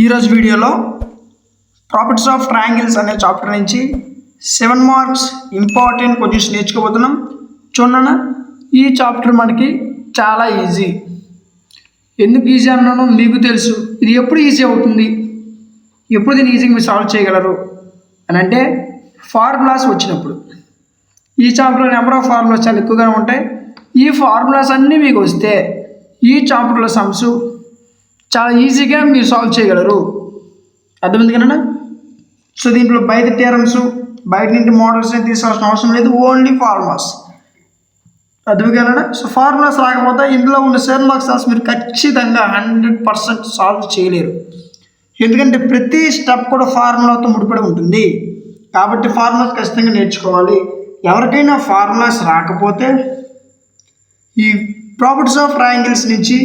ఈరోజు వీడియోలో properties of triangles అనే చాప్టర్ నుంచి 7 మార్క్స్ ఇంపార్టెంట్ క్వశ్చన్స్ నేర్చుకోబోతున్నాం. చూడన్నా, ఈ చాప్టర్ మనకి చాలా ఈజీ. ఎందుకు ఈజీ అన్నానో మీకు తెలుసు. ఇది ఎప్పుడు ఈజీ అవుతుంది, ఎప్పుడు దీన్ని ఈజీగా మీరు సాల్వ్ చేయగలరు అని అంటే ఫార్ములాస్ వచ్చినప్పుడు. ఈ చాప్టర్లో నెంబర్ ఆఫ్ ఫార్ములాస్ చాలా ఎక్కువగా ఉంటాయి. ఈ ఫార్ములాస్ అన్నీ మీకు వస్తే ఈ చాప్టర్లో సమ్స్ చాలా ఈజీగా మీరు సాల్వ్ చేయగలరు. అర్థమైంది కన్నా. సో దీంట్లో బయట థియరమ్స్, బయట నుండి మోడల్స్ తీసుకోవాల్సిన అవసరం లేదు, ఓన్లీ ఫార్ములాస్. అర్థం కన్నా. సో ఫార్ములాస్ రాకపోతే ఇందులో ఉన్న 7 మార్క్స్ మీరు ఖచ్చితంగా 100% సాల్వ్ చేయలేరు. ఎందుకంటే ప్రతి స్టెప్ కూడా ఫార్ములాతో ముడిపడి ఉంటుంది. కాబట్టి ఫార్ములాస్ ఖచ్చితంగా నేర్చుకోవాలి. ఎవరికైనా ఫార్ములాస్ రాకపోతే ఈ ప్రాపర్టీస్ ఆఫ్ ట్రయాంగిల్స్ నుంచి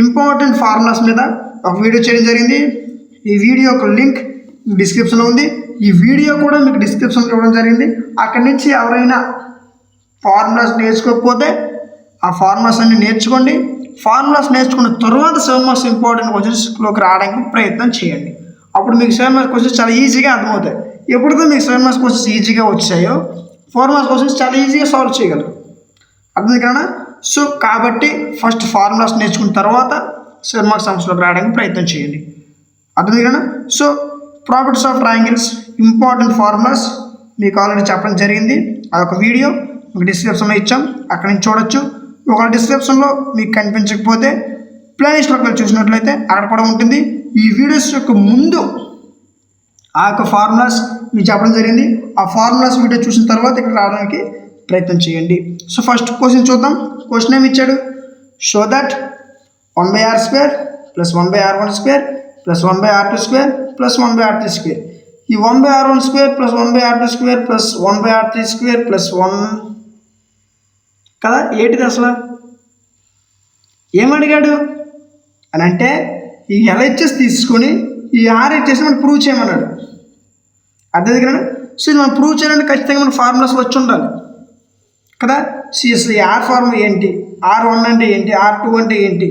ఇంపార్టెంట్ ఫార్ములాస్ మీద ఒక వీడియో చేయడం జరిగింది. ఈ వీడియో యొక్క లింక్ డిస్క్రిప్షన్లో ఉంది. ఈ వీడియో కూడా మీకు డిస్క్రిప్షన్లో ఇవ్వడం జరిగింది. అక్కడి నుంచి ఎవరైనా ఫార్ములాస్ నేర్చుకోకపోతే ఆ ఫార్ములాస్ అన్ని నేర్చుకోండి. ఫార్ములాస్ నేర్చుకున్న తర్వాత 7 మార్క్స్ ఇంపార్టెంట్ క్వశ్చన్స్లోకి రావడానికి ప్రయత్నం చేయండి. అప్పుడు మీకు 7 మార్క్స్ క్వశ్చన్స్ చాలా ఈజీగా అర్థమవుతాయి. ఎప్పుడైతే మీకు 7 మార్క్స్ క్వశ్చన్స్ ఈజీగా వచ్చాయో 4 మార్క్స్ క్వశ్చన్స్ చాలా ఈజీగా సాల్వ్ చేయగలరు. అర్థం కదా. సో కాబట్టి ఫస్ట్ ఫార్ములాస్ నేర్చుకున్న తర్వాత 7 మార్క్స్ సమ్స్లోకి రావడానికి ప్రయత్నం చేయండి. అర్థం కదా. So properties of triangles important formulas మీకు ఆల్రెడీ చెప్పడం జరిగింది. అదొక వీడియో మీకు డిస్క్రిప్షన్లో ఇచ్చాం, అక్కడి నుంచి చూడొచ్చు. ఒక డిస్క్రిప్షన్లో మీకు కనిపించకపోతే ప్లేలిస్ట్లోకి వెళ్ళి చూసినట్లయితే అక్కడ కూడా ఉంటుంది. ఈ వీడియోస్ యొక్క ముందు ఆ యొక్క ఫార్ములాస్ మీకు చెప్పడం జరిగింది. ఆ ఫార్ములాస్ వీడియో చూసిన తర్వాత ఇక్కడ రావడానికి ప్రయత్నం చేయండి. సో ఫస్ట్ క్వశ్చన్ చూద్దాం. క్వశ్చన్ ఏమి ఇచ్చాడు? Show that 1/r² + 1/r1² + 1/r2² + 1/r3². ఈ 1/r1² + 1/r2² + 1/r3² + 1 కదా. ఏంటిది అసలు? ఏమడిగాడు అని అంటే ఈ LHS తీసుకొని ఈ RHS మనం ప్రూవ్ చేయమన్నాడు. అర్థం కదా. సో ఇది మనం ప్రూవ్ చేయాలంటే ఖచ్చితంగా మన ఫార్ములాస్ వచ్చి ఉండాలి కదా. అసలు ఈ R ఫార్ములా ఏంటి, R1 అంటే ఏంటి, R2 అంటే ఏంటి,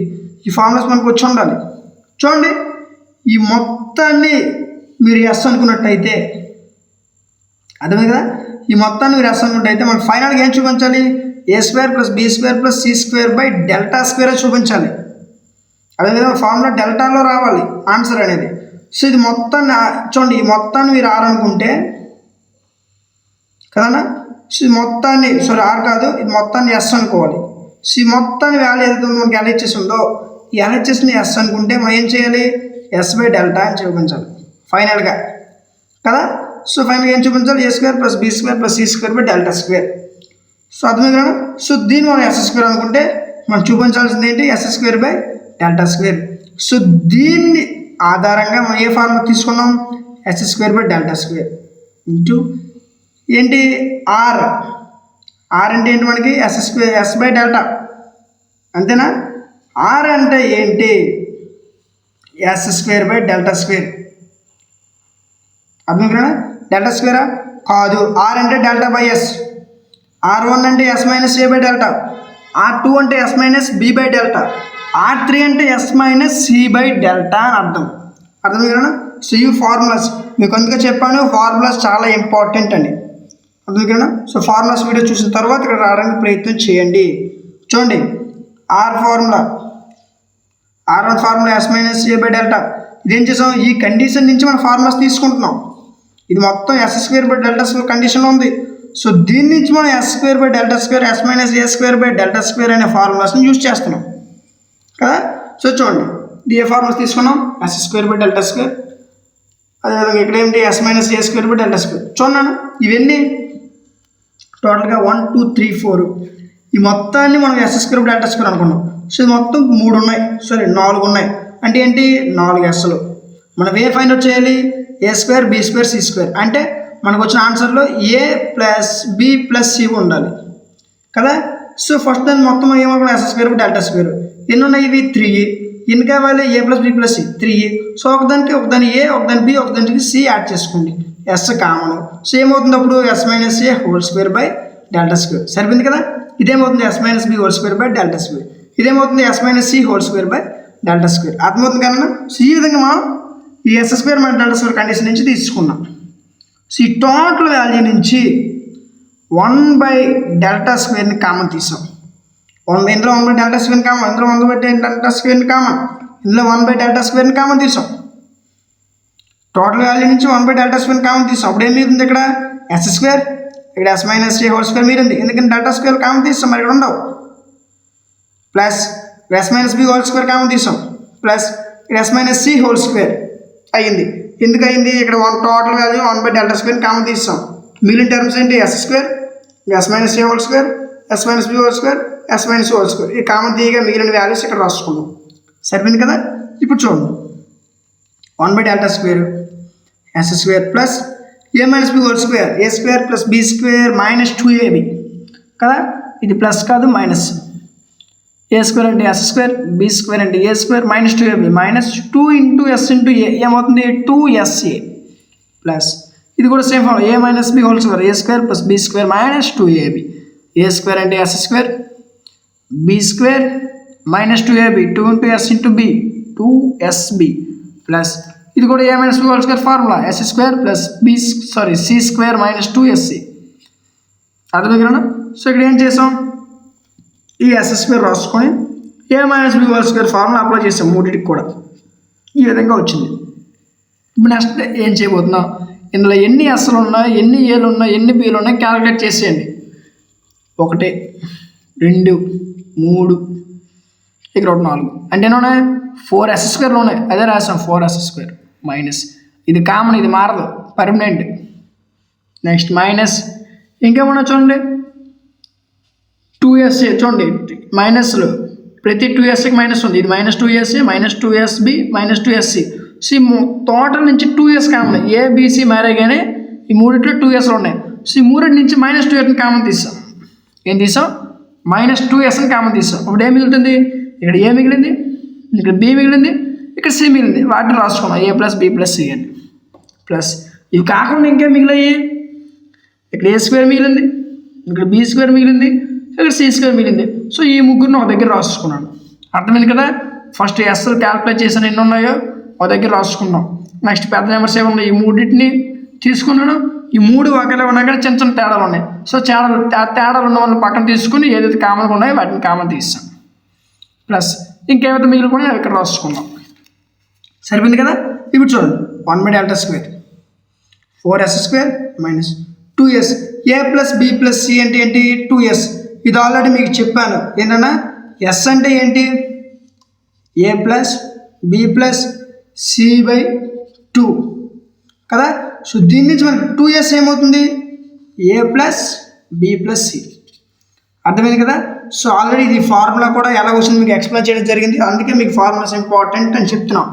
ఈ ఫార్ములాస్ మనకు వచ్చి ఉండాలి. చూడండి, ఈ మొత్తాన్ని మీరు ఎస్ అనుకున్నట్టయితే, అర్థమే కదా, ఈ మొత్తాన్ని మీరు ఎస్ అనుకున్నట్టయితే మనం ఫైనల్గా ఏం చూపించాలి? A² + B² + C² చూపించాలి. అదే విధంగా ఫార్ములా డెల్టాలో రావాలి ఆన్సర్ అనేది. సో ఇది మొత్తాన్ని చూడండి, ఈ మొత్తాన్ని మీరు R అనుకుంటే కదనా. సో ఈ మొత్తాన్ని R కాదు, ఇది మొత్తాన్ని ఎస్ అనుకోవాలి. సో ఈ మొత్తాన్ని వాల్యూ ఏదైతే మనకి LHS ఉందో ఈ LHSని ఎస్ అనుకుంటే మనం ఏం చేయాలి? S/Δ అని చూపించాలి ఫైనల్గా కదా. సో ఫైనల్గా ఏం చూపించాలి? A² + B² + C²/Δ². సో అర్థమే కదా. సో దీన్ని మనం S² అనుకుంటే మనం చూపించాల్సింది ఏంటి? S²/Δ². సో దీన్ని ఆధారంగా మనం ఏ ఫార్ములా తీసుకున్నాం? S²/Δ² ఇంటూ ఏంటి? R అంటే ఏంటి మనకి? S/Δ అంతేనా. R అంటే ఏంటి? S²/Δ². అర్థం కదా. Δ² కాదు, R అంటే Δ/S. R1 అంటే S - A/Δ, R2 అంటే S - B/Δ, R3 అంటే S - C/Δ అని అర్థం. అర్థం కదా. సో ఈ ఫార్ములాస్ మీకు అందుకే చెప్పాను, ఫార్ములాస్ చాలా ఇంపార్టెంట్ అని. అర్థం కదా. సో ఫార్ములాస్ వీడియో చూసిన తర్వాత ఇక్కడ రావడానికి ప్రయత్నం చేయండి. చూడండి, R1 ఫార్ములా S - A/Δ. ఇదేం చేసాం? ఈ కండిషన్ నుంచి మనం ఫార్ములాస్ తీసుకుంటున్నాం. ఇది మొత్తం S²/Δ² కండిషన్లో ఉంది. సో దీని నుంచి మనం S²/Δ², S - A²/Δ² అనే ఫార్ములాస్ని యూజ్ చేస్తున్నాం కదా. సో చూడండి, ఇది ఏ ఫార్ములాస్ తీసుకున్నాం? S²/Δ². అదేవిధంగా ఇక్కడ ఏంటి? S - A²/Δ². చూడండి, ఇవన్నీ టోటల్గా 1 2 3 4 ఈ మొత్తాన్ని మనం S²/Δ² అనుకున్నాం. సో ఇది మొత్తం 3 ఉన్నాయి, 4 ఉన్నాయి. అంటే ఏంటి? 4 Sలు. మనం ఏ ఫైండ్ అవుట్ చేయాలి? A² B² C². అంటే మనకు వచ్చిన ఆన్సర్లో A + B + C ఉండాలి కదా. సో ఫస్ట్ దాన్ని మొత్తం ఏమనుకున్నాం? S²/Δ². ఎన్ని ఉన్నాయి? ఇవి 3. ఎన్ని కావాలి? A + B + C 3. సో ఒకదానికి A, ఒకదాని B, ఒకదానికి C యాడ్ చేసుకోండి. S common. సో ఏమవుతుంది అప్పుడు? S - A² సరిపోయింది కదా. ఇదేమవుతుంది? S - B² ఇదేమవుతుంది? S - C² అర్థమవుతుంది కదా. సో ఈ విధంగా మనం ఈ S square minus delta square condition నుంచి తీసుకున్నాం. సో ఈ టోటల్ వాల్యూ నుంచి 1/Δ² కామన్ తీసాం. ఇందులో 1/Δ² కామన్, ఇందులో 1/Δ² కామన్, ఇందులో 1/Δ² కామన్ తీసాం. టోటల్ వాల్యూ నుంచి 1/Δ² కామన్ తీసాం. అప్పుడు ఏం మిగులుతుంది? ఇక్కడ S², ఇక్కడ S-A² మిగిలింది. ఎందుకంటే Δ² కామన్ తీసాం, మరి ఇక్కడ ఉండవు. ప్లస్ S-B² కామన్ తీసాం, ప్లస్ ఇక్కడ S-C² అయ్యింది. ఎందుకు అయింది? ఇక్కడ టోటల్ వాల్యూ 1/Δ² కామన్ తీసాం. మిగిలిన టర్మ్స్ ఏంటి? S², S-A², S-B², S-O². ఈ కామన్ తీయగా మిగిలిన వాల్యూస్ ఇక్కడ రాసుకున్నాం. సరిపోయింది కదా? ఇప్పుడు చూడండి, 1/Δ² S² plus A-B² A² plus B² minus 2AB కదా. ఇది ప్లస్ కాదు, మైనస్. A² అంటే S², B² అంటే A² minus 2AB minus 2 × S × A ఏమవుతుంది? 2SA ప్లస్ ఇది కూడా same form A minus B² A² plus B² minus 2AB. A² అంటే S², B² minus 2AB 2 × S × B 2SB plus ఇది కూడా A minus B² formula S² plus C² minus 2SC. అర్థమైనా? So ఇక్కడ ఏం చేసాం? ఈ S² రాసుకొని A minus B² formula apply చేసాం మూడింటికి కూడా. ఈ విధంగా వచ్చింది. ఇప్పుడు నెక్స్ట్ ఏం చేయబోతున్నాం? ఇందులో ఎన్ని ఎస్లు ఉన్నాయి, ఎన్ని ఏలు ఉన్నాయి, ఎన్ని బీలు ఉన్నాయి క్యాలిక్యులేట్ చేసేయండి. 1 2 3 ఇక్కడ 4 అంటే ఎన్ని ఉన్నాయి? 4S² ఉన్నాయి. అదే రాసాం 4S² మైనస్ ఇది కామన్, ఇది మారదు, పర్మనెంట్. నెక్స్ట్ మైనస్ ఇంకేమన్నా చూడండి 2SA చూడండి మైనస్లు ప్రతి 2Sకి మైనస్ ఉంది. ఇది minus 2SA minus 2SB minus 2SC. So total నుంచి 2S కామన్. ABC మారేగానే ఈ మూడిట్లో 2Sలు ఉన్నాయి. సో ఈ మూడింటి నుంచి మైనస్ 2Sని కామన్ తీసాం. ఏం తీసాం? మైనస్ 2Sని కామన్ తీసాం. అప్పుడు ఏం మిగులుతుంది? ఇక్కడ A మిగిలింది, ఇక్కడ B మిగిలింది, ఇక్కడ C మిగిలింది. వాటిని రాసుకున్నాం A plus B plus C అని. ప్లస్ ఇవి కాకుండా ఇంకేం మిగిలాయి? ఇక్కడ A² మిగిలింది, ఇక్కడ B² మిగిలింది, ఇక్కడ C² మిగిలింది. సో ఈ ముగ్గురిని ఒక దగ్గర రాసుకున్నాను. అర్థమైంది కదా? ఫస్ట్ ఎస్లు క్యాల్కులేట్ చేసిన ఎన్ని ఉన్నాయో ఒక దగ్గర రాసుకున్నాం. నెక్స్ట్ పెద్ద నెంబర్స్ ఏమున్నాయి? ఈ మూడింటిని తీసుకున్నాను. ఈ మూడు ఒకేలా ఉన్నా కానీ చిన్న చిన్న తేడాలు ఉన్నాయి. సో తేడాలు ఉన్న వాళ్ళని పక్కన తీసుకుని ఏదైతే కామన్గా ఉన్నాయో వాటిని కామన్ తీస్తాం. ప్లస్ ఇంకేమైతే మిగిలిపోయినా అవి ఇక్కడ రాసుకున్నాం. సరిపోయింది కదా? ఇప్పుడు చూడండి 1/Δ² 4S² minus 2S A plus B plus C అంటే ఏంటి? 2S. ఇది ఆల్రెడీ మీకు చెప్పాను. ఏంటన్నా S అంటే ఏంటి? A plus B plus C/2 కదా. సో దీని నుంచి మనకి 2S ఏమవుతుంది? A plus B plus C. అర్థమైంది కదా? సో ఆల్రెడీ ఇది ఫార్ములా కూడా ఎలా వచ్చింది మీకు ఎక్స్ప్లెయిన్ చేయడం జరిగింది. అందుకే మీకు ఫార్ములాస్ ఇంపార్టెంట్ అని చెప్తున్నాం.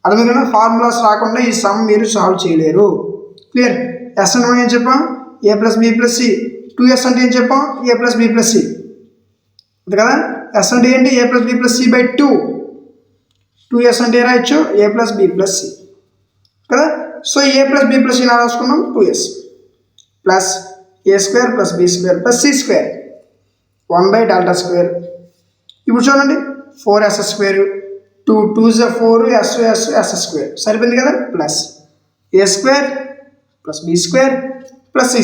అర్థమైంది కదా? ఫార్ములాస్ రాకుండా ఈ సమ్ మీరు సాల్వ్ చేయలేరు. క్లియర్? S అంటే ఏం చెప్పాం? A plus B plus C. 2S అంటే ఏం చెప్పాం? A plus B plus C. అంతే కదా? S అంటే ఏంటి? A plus B plus C/2. 2S అంటే రాయొచ్చు A plus B plus C కదా. So A plus B plus C రాసుకున్నాం 2S plus A² plus B² plus C² 1/Δ². ఇప్పుడు చూడండి 4S², 2 2s 4 S² సరిపోయింది కదా. Plus A² plus B² plus C².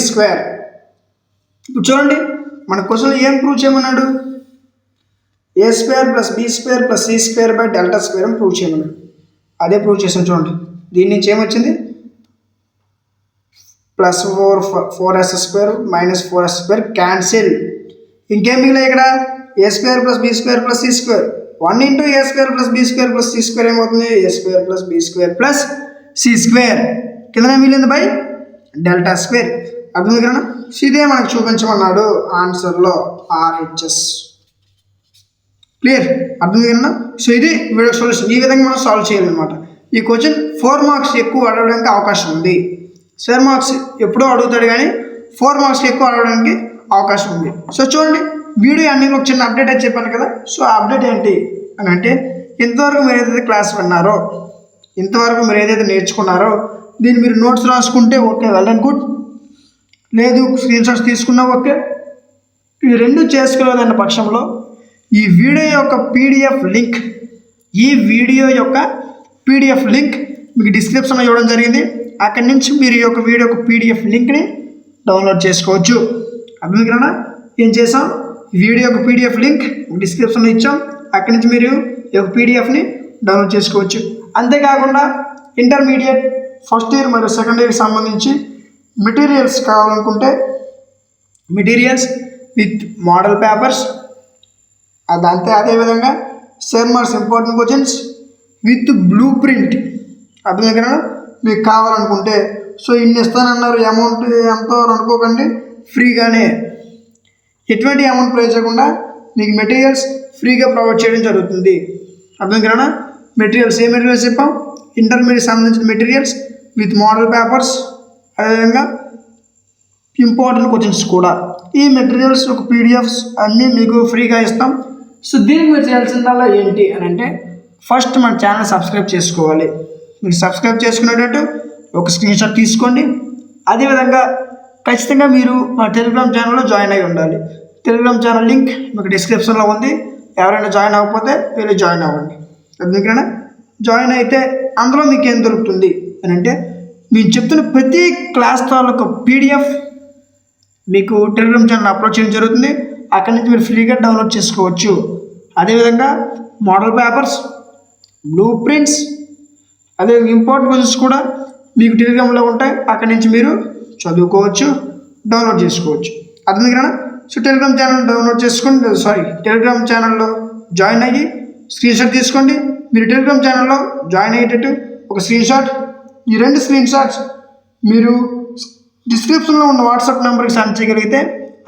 ఇప్పుడు చూడండి మన క్వశ్చన్లో ఏం ప్రూవ్ చేయమన్నాడు? A² plus B² plus C²/Δ² అని ప్రూవ్ చేయమన్నాడు. అదే ప్రూవ్ చేసాం. చూడండి దీని నుంచి ఏమొచ్చింది? Plus 4S² minus 4S² cancel. ఇంకేం మిగిలాయి ఇక్కడ? A² plus B² plus C². 1 × A² plus B² plus C² ఏమవుతుంది? A² plus B² plus C² కిందనే మిగిలింది బై Δ². అర్థం కదా? ఇదే మనకు చూపించమన్నాడు ఆన్సర్లో RHS. క్లియర్? అర్థం కదా? సో ఇది వీడియో సొల్యూషన్. ఈ విధంగా మనం సాల్వ్ చేయాలన్నమాట. ఈ క్వశ్చన్ 4 మార్క్స్ ఎక్కువ అడగడానికి అవకాశం ఉంది. 7 మార్క్స్ ఎప్పుడో అడుగుతాడు కానీ 4 మార్క్స్కి ఎక్కువ అడగడానికి అవకాశం ఉంది. సో చూడండి వీడియో అన్ని ఒక చిన్న అప్డేట్ అయితే చెప్పాను కదా. సో ఆ అప్డేట్ ఏంటి అని అంటే, ఇంతవరకు మీరు ఏదైతే క్లాస్ విన్నారో, ఇంతవరకు మీరు ఏదైతే నేర్చుకున్నారో దీన్ని మీరు నోట్స్ రాసుకుంటే ఓకే, వెల్ అండ్ గుడ్. లేదు స్క్రీన్ షాట్స్ తీసుకున్నా ఓకే. ఇవి రెండు చేసుకోలేదన్న పక్షంలో ఈ వీడియో యొక్క పీడిఎఫ్ లింక్ మీకు డిస్క్రిప్షన్లో ఇవ్వడం జరిగింది. అక్కడి నుంచి మీరు ఈ యొక్క వీడియో యొక్క పీడిఎఫ్ లింక్ని డౌన్లోడ్ చేసుకోవచ్చు. అర్థమైనా ఏం చేసాం, వీడియో యొక్క పీడిఎఫ్ లింక్ డిస్క్రిప్షన్లో ఇచ్చాం. అక్కడి నుంచి మీరు ఈ యొక్క పీడిఎఫ్ని డౌన్లోడ్ చేసుకోవచ్చు. అంతేకాకుండా ఇంటర్మీడియట్ ఫస్ట్ ఇయర్ మరియు సెకండ్ ఇయర్కి సంబంధించి మెటీరియల్స్ కావాలనుకుంటే మెటీరియల్స్ విత్ మోడల్ పేపర్స్, అదేవిధంగా 7 marks important questions with blue print. అర్థమైనా మీకు కావాలనుకుంటే సో ఇన్ని ఇస్తానన్నారు, అమౌంట్ ఎంతో అనుకోకండి, ఫ్రీగానే ఎటువంటి అమౌంట్ పే చేయకుండా మీకు మెటీరియల్స్ ఫ్రీగా ప్రొవైడ్ చేయడం జరుగుతుంది. అర్థమైనా మెటీరియల్స్ ఏ మెటీరియల్స్ చెప్పాం, ఇంటర్మీడియట్ సంబంధించిన మెటీరియల్స్ విత్ మోడల్ పేపర్స్, అదేవిధంగా ఇంపార్టెంట్ క్వశ్చన్స్ కూడా. ఈ మెటీరియల్స్ ఒక పీడిఎఫ్స్ అన్నీ మీకు ఫ్రీగా ఇస్తాం. సో దీనికి మీరు చేయాల్సిందల్లా ఏంటి అని అంటే ఫస్ట్ మన ఛానల్ సబ్స్క్రైబ్ చేసుకోవాలి. మీరు సబ్స్క్రైబ్ చేసుకునేటట్టు ఒక స్క్రీన్ షాట్ తీసుకోండి. అదేవిధంగా ఖచ్చితంగా మీరు మా టెలిగ్రామ్ ఛానల్లో జాయిన్ అయి ఉండాలి. టెలిగ్రామ్ ఛానల్ లింక్ మీకు డిస్క్రిప్షన్లో ఉంది. ఎవరైనా జాయిన్ అవ్వకపోతే వెళ్ళి జాయిన్ అవ్వండి. అందుకనే జాయిన్ అయితే అందులో మీకు ఏం దొరుకుతుంది అని అంటే మేము చెప్తున్న ప్రతి క్లాస్ తాలూకు పీడిఎఫ్ మీకు టెలిగ్రామ్ ఛానల్ అప్లోడ్ చేయడం జరుగుతుంది. అక్కడి నుంచి మీరు ఫ్రీగా డౌన్లోడ్ చేసుకోవచ్చు. అదేవిధంగా మోడల్ పేపర్స్, బ్లూ ప్రింట్స్, అదే ఇంపార్టెంట్ క్వశ్చన్స్ కూడా మీకు టెలిగ్రామ్లో ఉంటాయి. అక్కడి నుంచి మీరు చదువుకోవచ్చు, డౌన్లోడ్ చేసుకోవచ్చు. అర్థమైనా సో టెలిగ్రామ్ ఛానల్ డౌన్లోడ్ చేసుకోండి, టెలిగ్రామ్ ఛానల్లో జాయిన్ అయ్యి స్క్రీన్ షాట్ తీసుకోండి. మీరు టెలిగ్రామ్ ఛానల్లో జాయిన్ అయ్యేటట్టు ఒక స్క్రీన్ షాట్, ఈ 2 స్క్రీన్ షాట్స్ మీరు డిస్క్రిప్షన్లో ఉన్న వాట్సాప్ నెంబర్కి సెండ్ చేయగలిగితే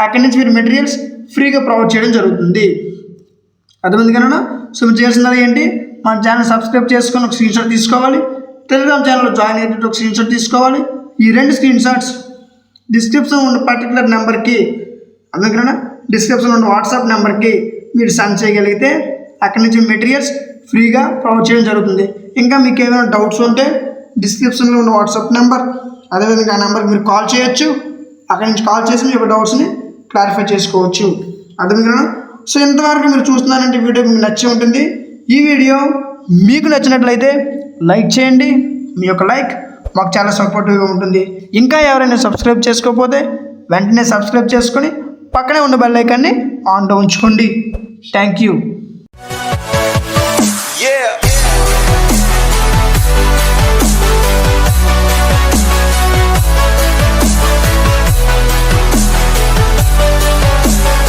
అక్కడి నుంచి మీరు మెటీరియల్స్ ఫ్రీగా ప్రొవైడ్ చేయడం జరుగుతుంది. అర్థమైంది కన్నా. సో మీరు చేయాల్సింది ఏంటి, మన ఛానల్ సబ్స్క్రైబ్ చేసుకొని ఒక స్క్రీన్ షాట్ తీసుకోవాలి, టెలిగ్రామ్ ఛానల్లో జాయిన్ అయ్యేటట్టు ఒక స్క్రీన్ షాట్ తీసుకోవాలి. ఈ 2 స్క్రీన్ షాట్స్ డిస్క్రిప్షన్ ఉన్న పర్టికులర్ నెంబర్కి, అందుకన్నా డిస్క్రిప్షన్ ఉన్న వాట్సాప్ నెంబర్కి మీరు సెండ్ చేయగలిగితే అక్కడి నుంచి మెటీరియల్స్ ఫ్రీగా ప్రొవైడ్ చేయడం జరుగుతుంది. ఇంకా మీకు ఏమైనా డౌట్స్ ఉంటే డిస్క్రిప్షన్లో ఉన్న వాట్సాప్ నెంబర్, అదేవిధంగా ఆ నెంబర్కి మీరు కాల్ చేయొచ్చు. అక్కడి నుంచి కాల్ చేసి మీ యొక్క డౌట్స్ని క్లారిఫై చేసుకోవచ్చు. అర్థమైనా. సో ఇంతవరకు మీరు చూస్తున్నారంటే వీడియో మీకు నచ్చి ఉంటుంది. ఈ వీడియో మీకు నచ్చినట్లయితే లైక్ చేయండి. మీ యొక్క లైక్ మాకు చాలా సపోర్టివ్గా ఉంటుంది. ఇంకా ఎవరైనా సబ్స్క్రైబ్ చేసుకోకపోతే వెంటనే సబ్స్క్రైబ్ చేసుకొని పక్కనే ఉన్న బెల్ ఐకాన్ని ఆన్లో ఉంచుకోండి. Thank you.